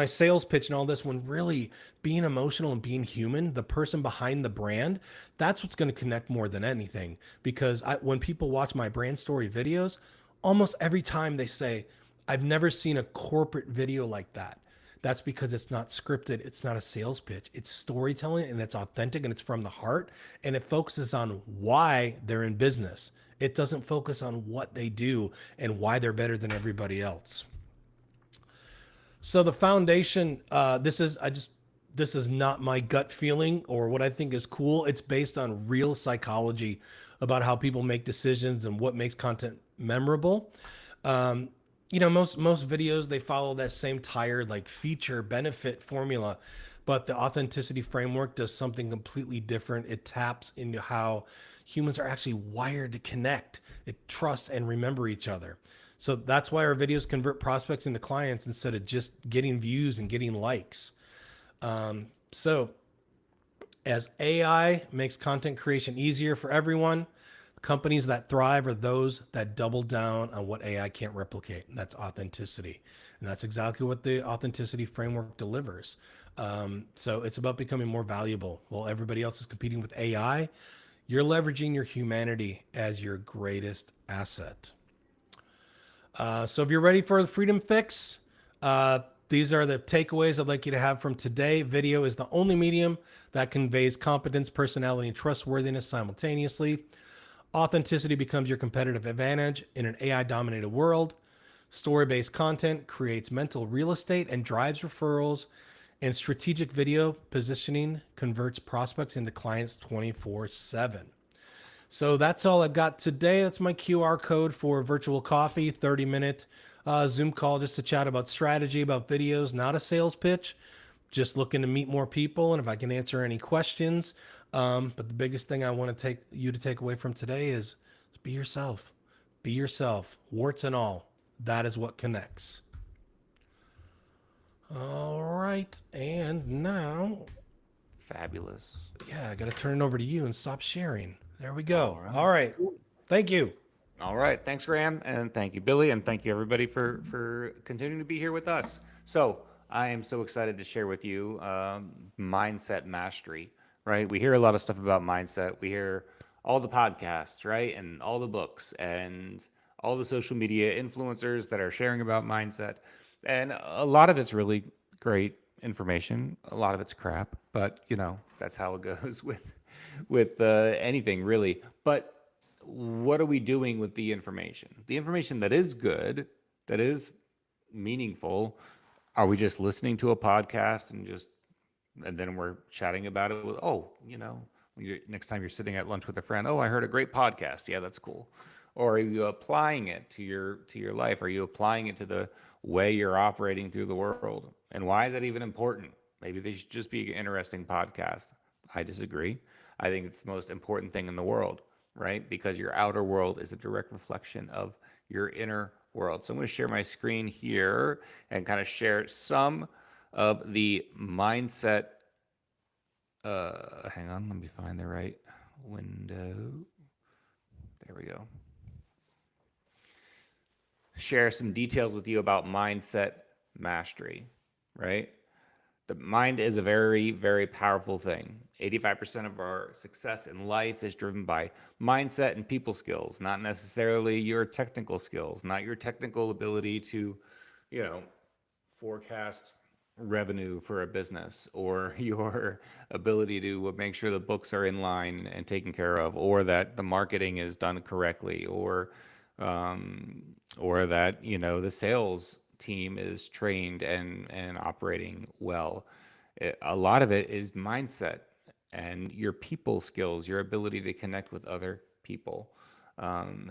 Speaker 2: sales pitch and all this, when really being emotional and being human, the person behind the brand, that's what's going to connect more than anything. Because when people watch my brand story videos, almost every time they say, I've never seen a corporate video like that. That's because it's not scripted. It's not a sales pitch. It's storytelling, and it's authentic, and it's from the heart, and it focuses on why they're in business. It doesn't focus on what they do and why they're better than everybody else. So the foundation, this is not my gut feeling or what I think is cool. It's based on real psychology about how people make decisions and what makes content memorable. Most videos, they follow that same tired like feature benefit formula, but the authenticity framework does something completely different. It taps into how humans are actually wired to connect, trust, and remember each other. So that's why our videos convert prospects into clients instead of just getting views and getting likes. So as AI makes content creation easier for everyone, companies that thrive are those that double down on what AI can't replicate. And that's authenticity. And that's exactly what the authenticity framework delivers. So it's about becoming more valuable. While everybody else is competing with AI, you're leveraging your humanity as your greatest asset. So if you're ready for the freedom fix, these are the takeaways I'd like you to have from today. Video is the only medium that conveys competence, personality, and trustworthiness simultaneously. Authenticity becomes your competitive advantage in an AI-dominated world. Story-based content creates mental real estate and drives referrals. And strategic video positioning converts prospects into clients 24/7. So that's all I've got today. That's my QR code for virtual coffee, 30-minute Zoom call just to chat about strategy, about videos, not a sales pitch, just looking to meet more people and if I can answer any questions. But the biggest thing I want to take away from today is be yourself. Be yourself, warts and all. That is what connects. All right, and now,
Speaker 3: Fabulous.
Speaker 2: yeah, I got to turn it over to you and stop sharing. There we go. All right. Thank you.
Speaker 3: All right. Thanks, Graham. And thank you, Billy. And thank you, everybody, for continuing to be here with us. So I am so excited to share with you mindset mastery, right? We hear a lot of stuff about mindset. We hear all the podcasts, right? And all the books and all the social media influencers that are sharing about mindset. And a lot of it's really great information. A lot of it's crap, but that's how it goes with anything really. But what are we doing with the information? The information that is good, that is meaningful, are we just listening to a podcast and then we're chatting about it with, oh, next time you're sitting at lunch with a friend, oh, I heard a great podcast. Yeah, that's cool. Or are you applying it to your life? Are you applying it to the way you're operating through the world? And why is that even important? Maybe they should just be an interesting podcast. I disagree. I think it's the most important thing in the world, right? Because your outer world is a direct reflection of your inner world. So I'm going to share my screen here and kind of share some of the mindset. Hang on, let me find the right window. There we go. Share some details with you about mindset mastery, right? The mind is a very, very powerful thing. 85% of our success in life is driven by mindset and people skills, not necessarily your technical skills, not your technical ability to, forecast revenue for a business, or your ability to make sure the books are in line and taken care of, or that the marketing is done correctly, or that the sales team is trained and operating well. A lot of it is mindset and your people skills, your ability to connect with other people.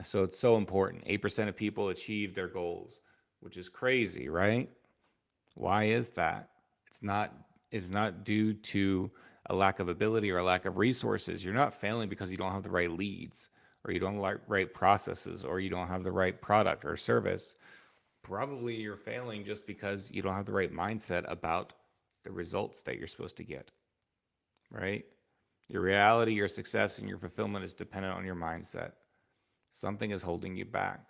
Speaker 3: So it's so important. 8% of people achieve their goals, which is crazy, right? Why is that? It's not due to a lack of ability or a lack of resources. You're not failing because you don't have the right leads, or you don't have the right processes, or you don't have the right product or service. Probably you're failing just because you don't have the right mindset about the results that you're supposed to get, right? Your reality, your success, and your fulfillment is dependent on your mindset. Something is holding you back,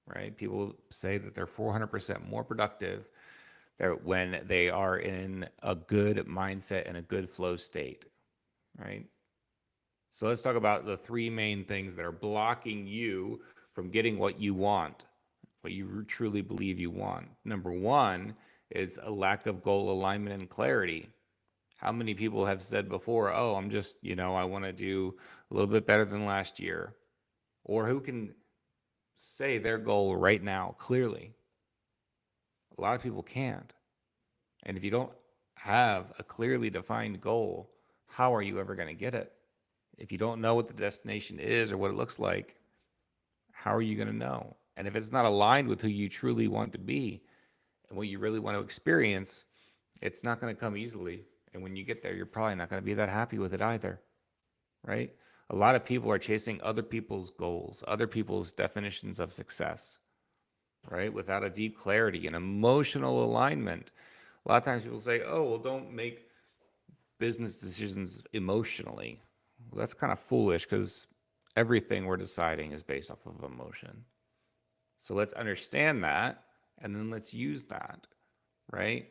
Speaker 3: right? People say that they're 400% more productive when they are in a good mindset and a good flow state, right? So let's talk about the three main things that are blocking you from getting what you want, what you truly believe you want. Number one is a lack of goal alignment and clarity. How many people have said before, oh, I'm just, I want to do a little bit better than last year? Or who can say their goal right now clearly? A lot of people can't. And if you don't have a clearly defined goal, how are you ever going to get it? If you don't know what the destination is or what it looks like, how are you going to know? And if it's not aligned with who you truly want to be and what you really want to experience, it's not going to come easily. And when you get there, you're probably not going to be that happy with it either, right? A lot of people are chasing other people's goals, other people's definitions of success, right? Without a deep clarity and emotional alignment. A lot of times people say, oh, well, don't make business decisions emotionally. Well, that's kind of foolish because everything we're deciding is based off of emotion. So let's understand that, and then let's use that, right?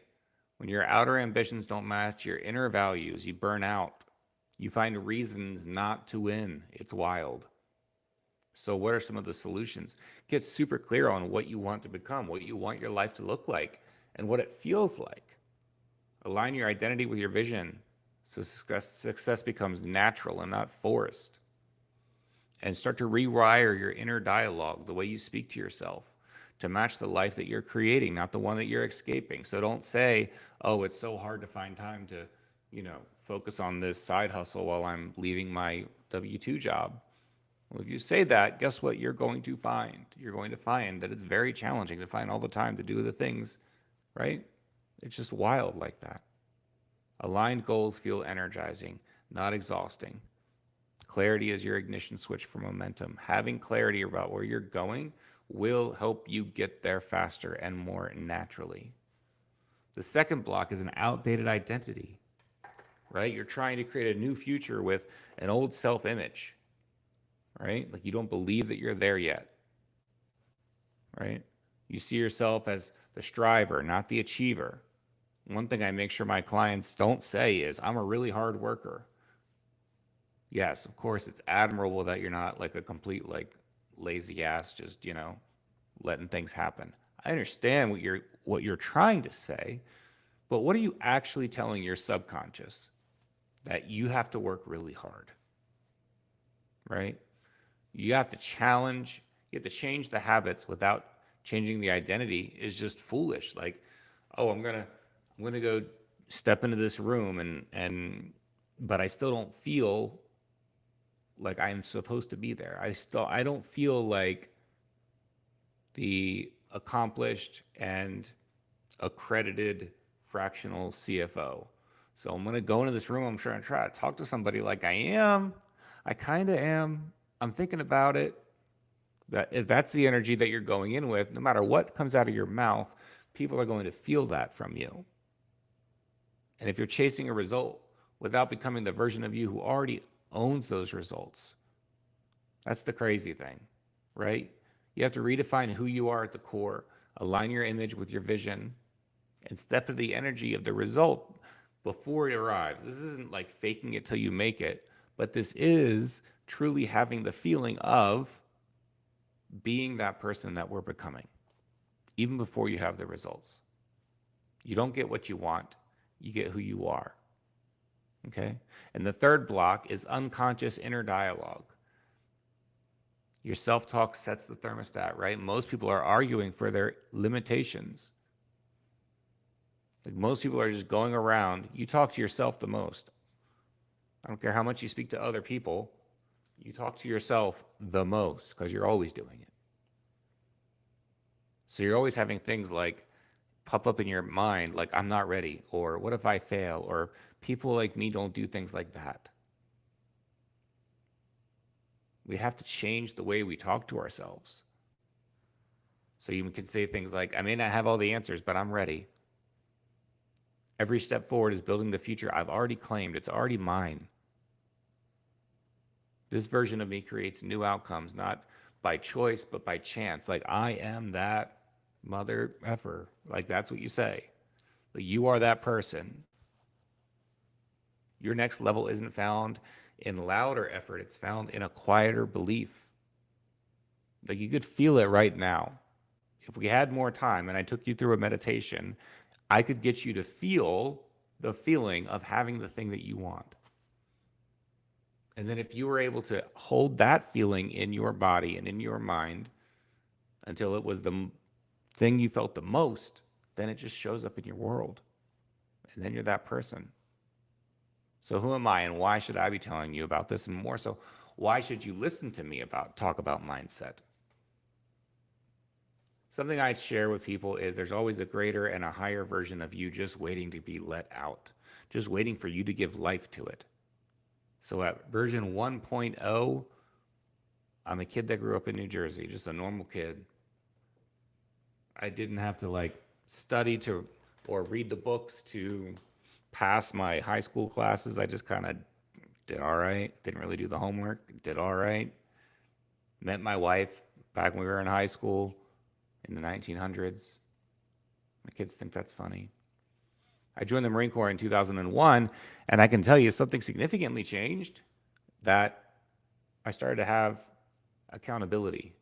Speaker 3: When your outer ambitions don't match your inner values, you burn out. You find reasons not to win. It's wild. So what are some of the solutions? Get super clear on what you want to become, what you want your life to look like, and what it feels like. Align your identity with your vision so success becomes natural and not forced. And start to rewire your inner dialogue, the way you speak to yourself, to match the life that you're creating, not the one that you're escaping. So don't say, oh, it's so hard to find time to, focus on this side hustle while I'm leaving my W-2 job. Well, if you say that, guess what you're going to find? You're going to find that it's very challenging to find all the time to do the things, right? It's just wild like that. Aligned goals feel energizing, not exhausting. Clarity is your ignition switch for momentum. Having clarity about where you're going will help you get there faster and more naturally. The second block is an outdated identity, right? You're trying to create a new future with an old self-image, right? Like you don't believe that you're there yet, right? You see yourself as the striver, not the achiever. One thing I make sure my clients don't say is, I'm a really hard worker. Yes, of course, it's admirable that you're not like a complete like lazy ass, just, letting things happen. I understand what you're trying to say, but what are you actually telling your subconscious? That you have to work really hard. right? You have to challenge, you have to change the habits without changing the identity is just foolish. Like, oh, I'm gonna go step into this room and but I still don't feel like I'm supposed to be there. I don't feel like the accomplished and accredited fractional CFO. So I'm gonna go into this room. I'm trying to talk to somebody like I am. I kind of am. I'm thinking about it. That if that's the energy that you're going in with, no matter what comes out of your mouth, people are going to feel that from you. And if you're chasing a result without becoming the version of you who already owns those results, that's the crazy thing, right? You have to redefine who you are at the core, align your image with your vision, and step into the energy of the result before it arrives. This isn't like faking it till you make it, but this is truly having the feeling of being that person that we're becoming, even before you have the results. You don't get what you want, you get who you are. Okay? And the third block is unconscious inner dialogue. Your self-talk sets the thermostat, right? Most people are arguing for their limitations. Like most people are just going around. You talk to yourself the most. I don't care how much you speak to other people. You talk to yourself the most because you're always doing it. So you're always having things like pop up in your mind, like I'm not ready, or what if I fail, or people like me don't do things like that. We have to change the way we talk to ourselves. So you can say things like, I may not have all the answers, but I'm ready. Every step forward is building the future I've already claimed. It's already mine. This version of me creates new outcomes, not by choice, but by chance. Like, I am that mother effer. Like, that's what you say. Like, you are that person. Your next level isn't found in louder effort. It's found in a quieter belief. Like, you could feel it right now. If we had more time and I took you through a meditation, I could get you to feel the feeling of having the thing that you want. And then if you were able to hold that feeling in your body and in your mind until it was the thing you felt the most, then it just shows up in your world. And then you're that person. So who am I and why should I be telling you about this? And more so, why should you listen to me talk about mindset? Something I share with people is there's always a greater and a higher version of you just waiting to be let out, just waiting for you to give life to it. So at version 1.0, I'm a kid that grew up in New Jersey, just a normal kid. I didn't have to study or read the books to pass my high school classes. I just kind of did all right. Didn't really do the homework. Did all right. Met my wife back when we were in high school in the 1900s. My kids think that's funny. I joined the Marine Corps in 2001, and I can tell you something significantly changed, that I started to have accountability,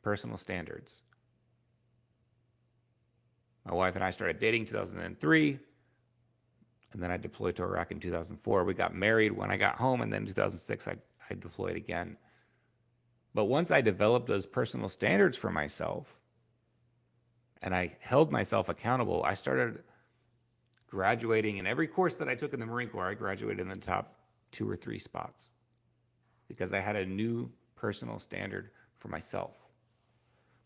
Speaker 3: personal standards. My wife and I started dating in 2003, and then I deployed to Iraq in 2004. We got married when I got home, and then in 2006, I deployed again. But once I developed those personal standards for myself, and I held myself accountable, I started graduating. In every course that I took in the Marine Corps, I graduated in the top 2 or 3 spots because I had a new personal standard for myself.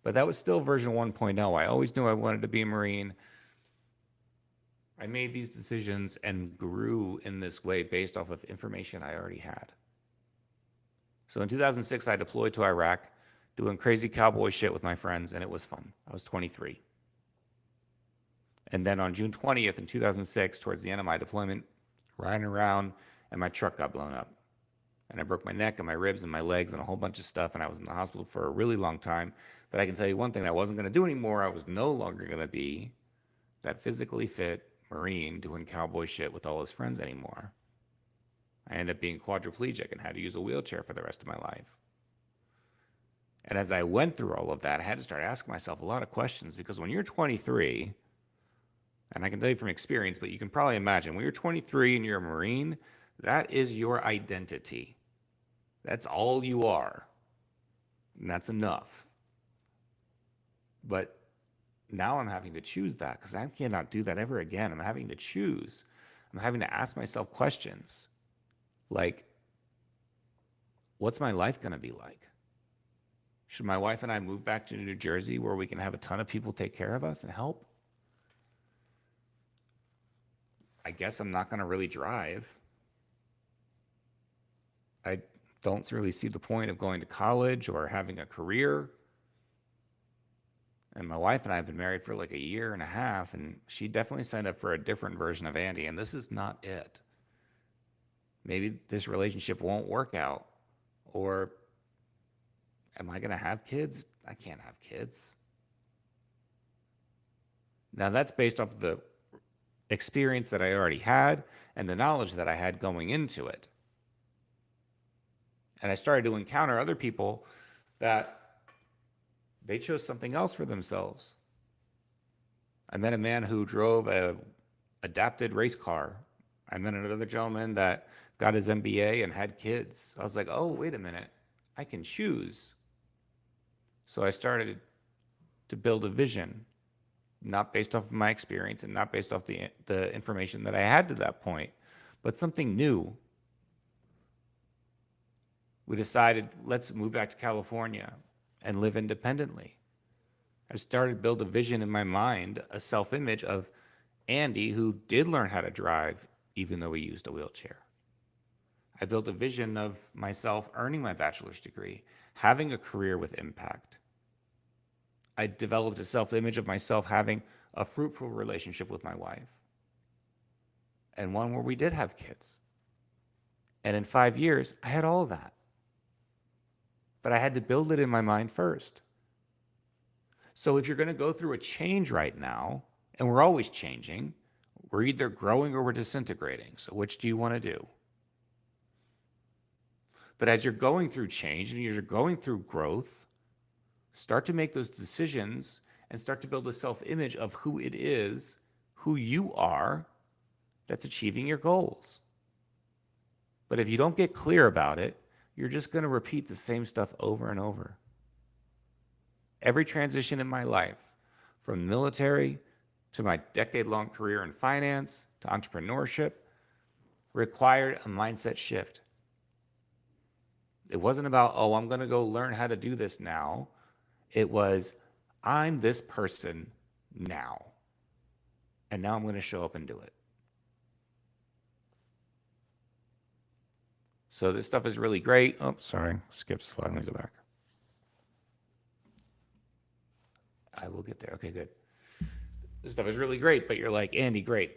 Speaker 3: But that was still version 1.0. I always knew I wanted to be a Marine. I made these decisions and grew in this way based off of information I already had. So in 2006, I deployed to Iraq, doing crazy cowboy shit with my friends, and it was fun. I was 23. And then on June 20th in 2006, towards the end of my deployment, riding around, and my truck got blown up. And I broke my neck and my ribs and my legs and a whole bunch of stuff, and I was in the hospital for a really long time. But I can tell you one thing, I wasn't going to do anymore. I was no longer going to be that physically fit Marine doing cowboy shit with all his friends anymore. I ended up being quadriplegic and had to use a wheelchair for the rest of my life. And as I went through all of that, I had to start asking myself a lot of questions, because when you're 23, and I can tell you from experience, but you can probably imagine, when you're 23 and you're a Marine, that is your identity. That's all you are. And that's enough. But now I'm having to choose that because I cannot do that ever again. I'm having to choose. I'm having to ask myself questions like, what's my life going to be like? Should my wife and I move back to New Jersey where we can have a ton of people take care of us and help? I guess I'm not going to really drive. I don't really see the point of going to college or having a career. And my wife and I have been married for like a year and a half, and she definitely signed up for a different version of Andy, and this is not it. Maybe this relationship won't work out. Or am I going to have kids? I can't have kids. Now, that's based off the experience that I already had and the knowledge that I had going into it. And I started to encounter other people that they chose something else for themselves. I met a man who drove a adapted race car. I met another gentleman that got his MBA and had kids. I was like, oh, wait a minute. I can choose. So I started to build a vision, not based off of my experience and not based off the information that I had to that point, but something new. We decided, let's move back to California and live independently. I started to build a vision in my mind, a self-image of Andy who did learn how to drive even though he used a wheelchair. I built a vision of myself earning my bachelor's degree, having a career with impact. I developed a self-image of myself having a fruitful relationship with my wife, and one where we did have kids. And in 5 years, I had all of that. But I had to build it in my mind first. So if you're going to go through a change right now, and we're always changing, we're either growing or we're disintegrating. So which do you want to do? But as you're going through change and you're going through growth, start to make those decisions and start to build a self-image of who it is, who you are, that's achieving your goals. But if you don't get clear about it, you're just going to repeat the same stuff over and over. Every transition in my life, from military to my decade-long career in finance to entrepreneurship, required a mindset shift. It wasn't about, oh, I'm going to go learn how to do this now. It was, I'm this person now. And now I'm going to show up and do it. So this stuff is really great. Oh, sorry. Skipped a slide. Let me go back. I will get there. Okay, good. This stuff is really great, but you're like, Andy, great.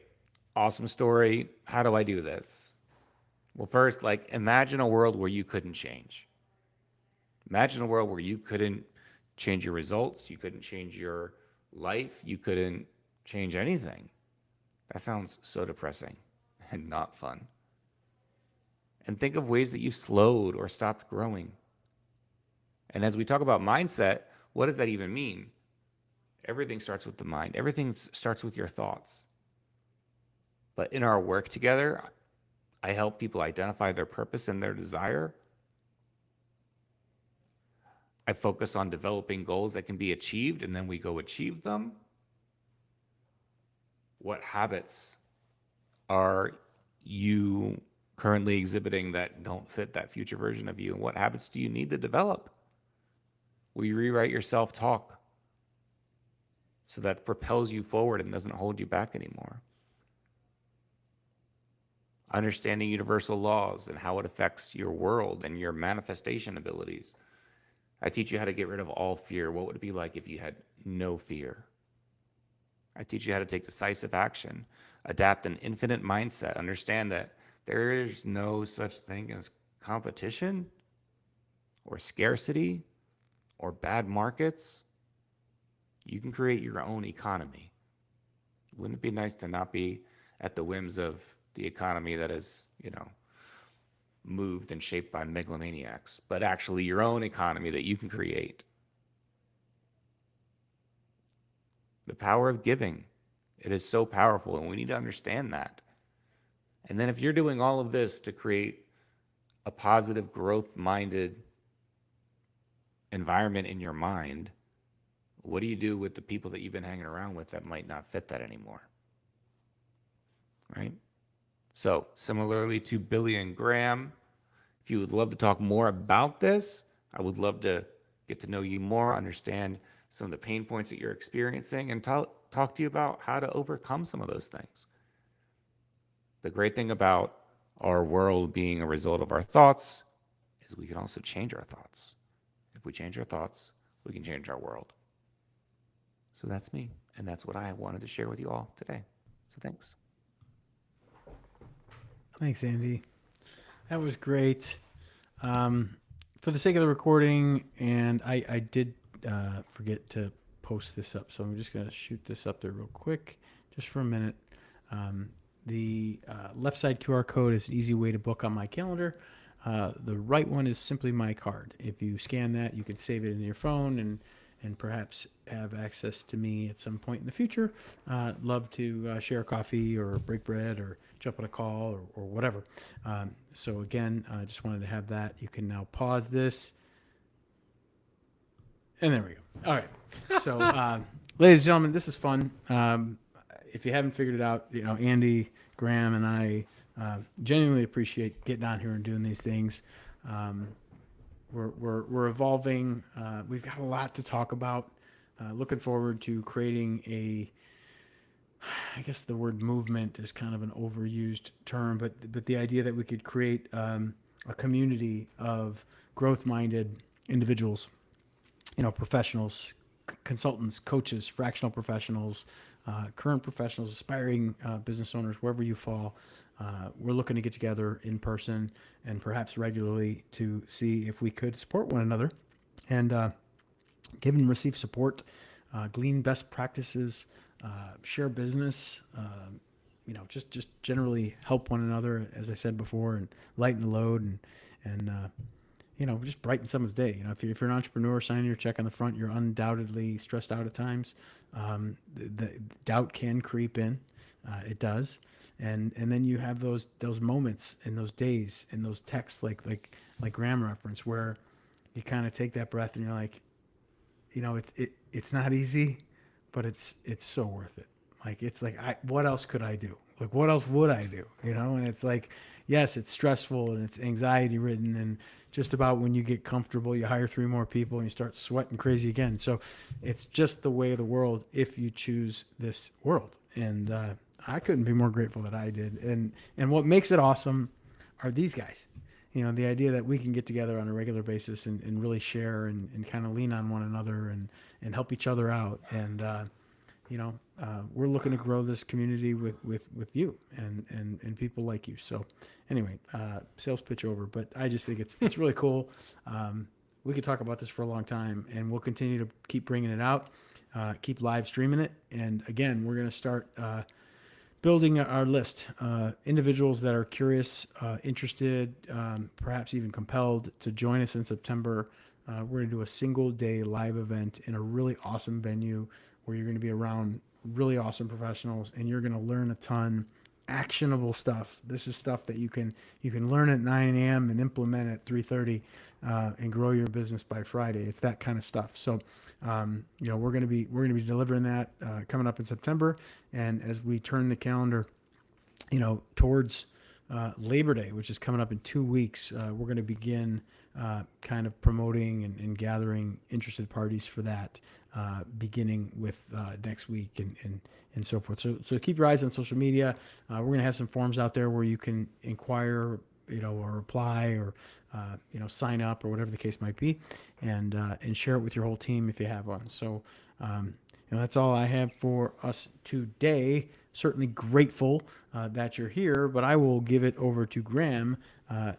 Speaker 3: Awesome story. How do I do this? Well, first, like, imagine a world where you couldn't change. Imagine a world where you couldn't change your results. You couldn't change your life. You couldn't change anything. That sounds so depressing and not fun. And think of ways that you slowed or stopped growing. And as we talk about mindset, what does that even mean? Everything starts with the mind. Everything starts with your thoughts. But in our work together, I help people identify their purpose and their desire. I focus on developing goals that can be achieved, and then we go achieve them. What habits are you currently exhibiting that don't fit that future version of you? And what habits do you need to develop? Will you rewrite your self-talk so that propels you forward and doesn't hold you back anymore? Understanding universal laws and how it affects your world and your manifestation abilities. I teach you how to get rid of all fear. What would it be like if you had no fear? I teach you how to take decisive action, adapt an infinite mindset, understand that there is no such thing as competition or scarcity or bad markets. You can create your own economy. Wouldn't it be nice to not be at the whims of the economy that is, moved and shaped by megalomaniacs, but actually your own economy that you can create? The power of giving. It is so powerful, and we need to understand that. And then if you're doing all of this to create a positive, growth-minded environment in your mind, what do you do with the people that you've been hanging around with that might not fit that anymore? Right? So, similarly to Billy and Graham, if you would love to talk more about this, I would love to get to know you more, understand some of the pain points that you're experiencing, and talk to you about how to overcome some of those things. The great thing about our world being a result of our thoughts is we can also change our thoughts. If we change our thoughts, we can change our world. So that's me, and that's what I wanted to share with you all today. So thanks.
Speaker 1: Thanks, Andy. That was great. For the sake of the recording, and I did forget to post this up, so I'm just going to shoot this up there real quick, just for a minute. The left side QR code is an easy way to book on my calendar. The right one is simply my card. If you scan that, you can save it in your phone and perhaps have access to me at some point in the future. Love to share a coffee or break bread or jump on a call or whatever. So again, I just wanted to have that. You can now pause this. And there we go. All right. So, ladies and gentlemen, this is fun. If you haven't figured it out, Andy, Graham, and I genuinely appreciate getting on here and doing these things. We're evolving. We've got a lot to talk about. Looking forward to creating I guess the word movement is kind of an overused term, but the idea that we could create a community of growth-minded individuals, professionals, consultants, coaches, fractional professionals, current professionals, aspiring business owners, wherever you fall. We're looking to get together in person and perhaps regularly to see if we could support one another and give and receive support, glean best practices, share business, just generally help one another, as I said before, and lighten the load and just brighten someone's day. If you're an entrepreneur, signing your check on the front, you're undoubtedly stressed out at times. The doubt can creep in. It does. And then you have those moments and those days and those texts like Graham reference where you kind of take that breath and you're like, it's not easy, but it's so worth it. What else could I do? What else would I do? And it's like, yes, it's stressful and it's anxiety ridden, and just about when you get comfortable, you hire 3 more people and you start sweating crazy again. So it's just the way of the world if you choose this world. And I couldn't be more grateful that I did. And what makes it awesome are these guys. The idea that we can get together on a regular basis and really share and kind of lean on one another and help each other out. And, we're looking to grow this community with you and people like you. So anyway, sales pitch over, but I just think it's really cool. We could talk about this for a long time, and we'll continue to keep bringing it out, keep live streaming it. And again, we're going to start, building our list, individuals that are curious, interested, perhaps even compelled to join us in September. We're going to do a single day live event in a really awesome venue where you're going to be around really awesome professionals and you're going to learn a ton, actionable stuff. This is stuff that you can learn at 9 a.m. and implement at 3:30 and grow your business by Friday. It's that kind of stuff. So, we're going to be delivering that coming up in September. And as we turn the calendar, towards Labor Day, which is coming up in 2 weeks, we're going to begin kind of promoting and gathering interested parties for that, beginning with next week and so forth. So keep your eyes on social media. We're going to have some forms out there where you can inquire, or apply or, sign up or whatever the case might be, and share it with your whole team if you have one. So, that's all I have for us today. Certainly grateful that you're here, but I will give it over to Graham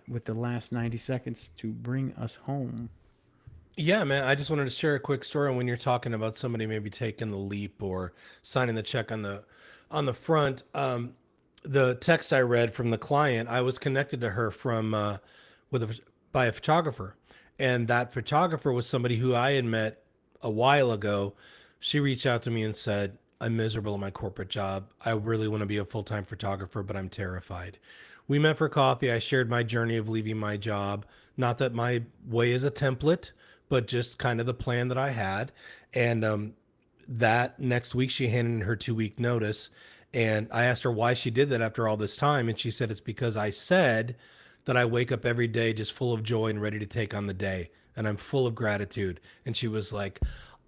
Speaker 1: with the last 90 seconds to bring us home.
Speaker 2: Yeah, man. I just wanted to share a quick story when you're talking about somebody maybe taking the leap or signing the check on the front. The text I read from the client, I was connected to her from by a photographer, and that photographer was somebody who I had met a while ago. She reached out to me and said, I'm miserable in my corporate job. I really want to be a full-time photographer, but I'm terrified. We met for coffee. I shared my journey of leaving my job. Not that my way is a template, but just kind of the plan that I had. And that next week, she handed in her 2-week notice. And I asked her why she did that after all this time. And she said, it's because I said that I wake up every day just full of joy and ready to take on the day. And I'm full of gratitude. And she was like,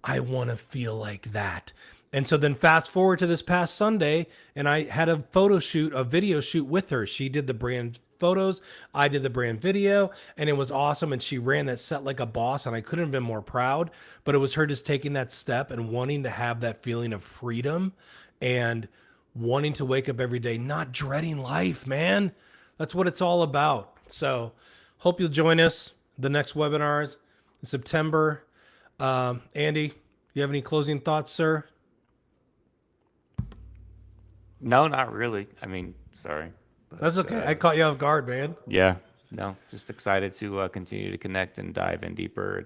Speaker 2: I want to feel like that. And so then fast forward to this past Sunday, and I had a photo shoot, a video shoot with her. She did the brand photos, I did the brand video, and it was awesome. And she ran that set like a boss, and I couldn't have been more proud. But it was her just taking that step and wanting to have that feeling of freedom and wanting to wake up every day, not dreading life, man. That's what it's all about. So hope you'll join us the next webinars in September. Andy, you have any closing thoughts, sir?
Speaker 3: No, not really. I mean, sorry. But,
Speaker 2: That's okay. I caught you off guard, man.
Speaker 3: Yeah, no, just excited to continue to connect and dive in deeper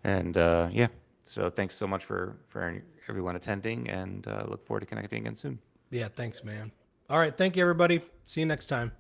Speaker 3: and yeah. So thanks so much for everyone attending, and look forward to connecting again soon.
Speaker 2: Yeah, thanks, man. All right. Thank you, everybody. See you next time.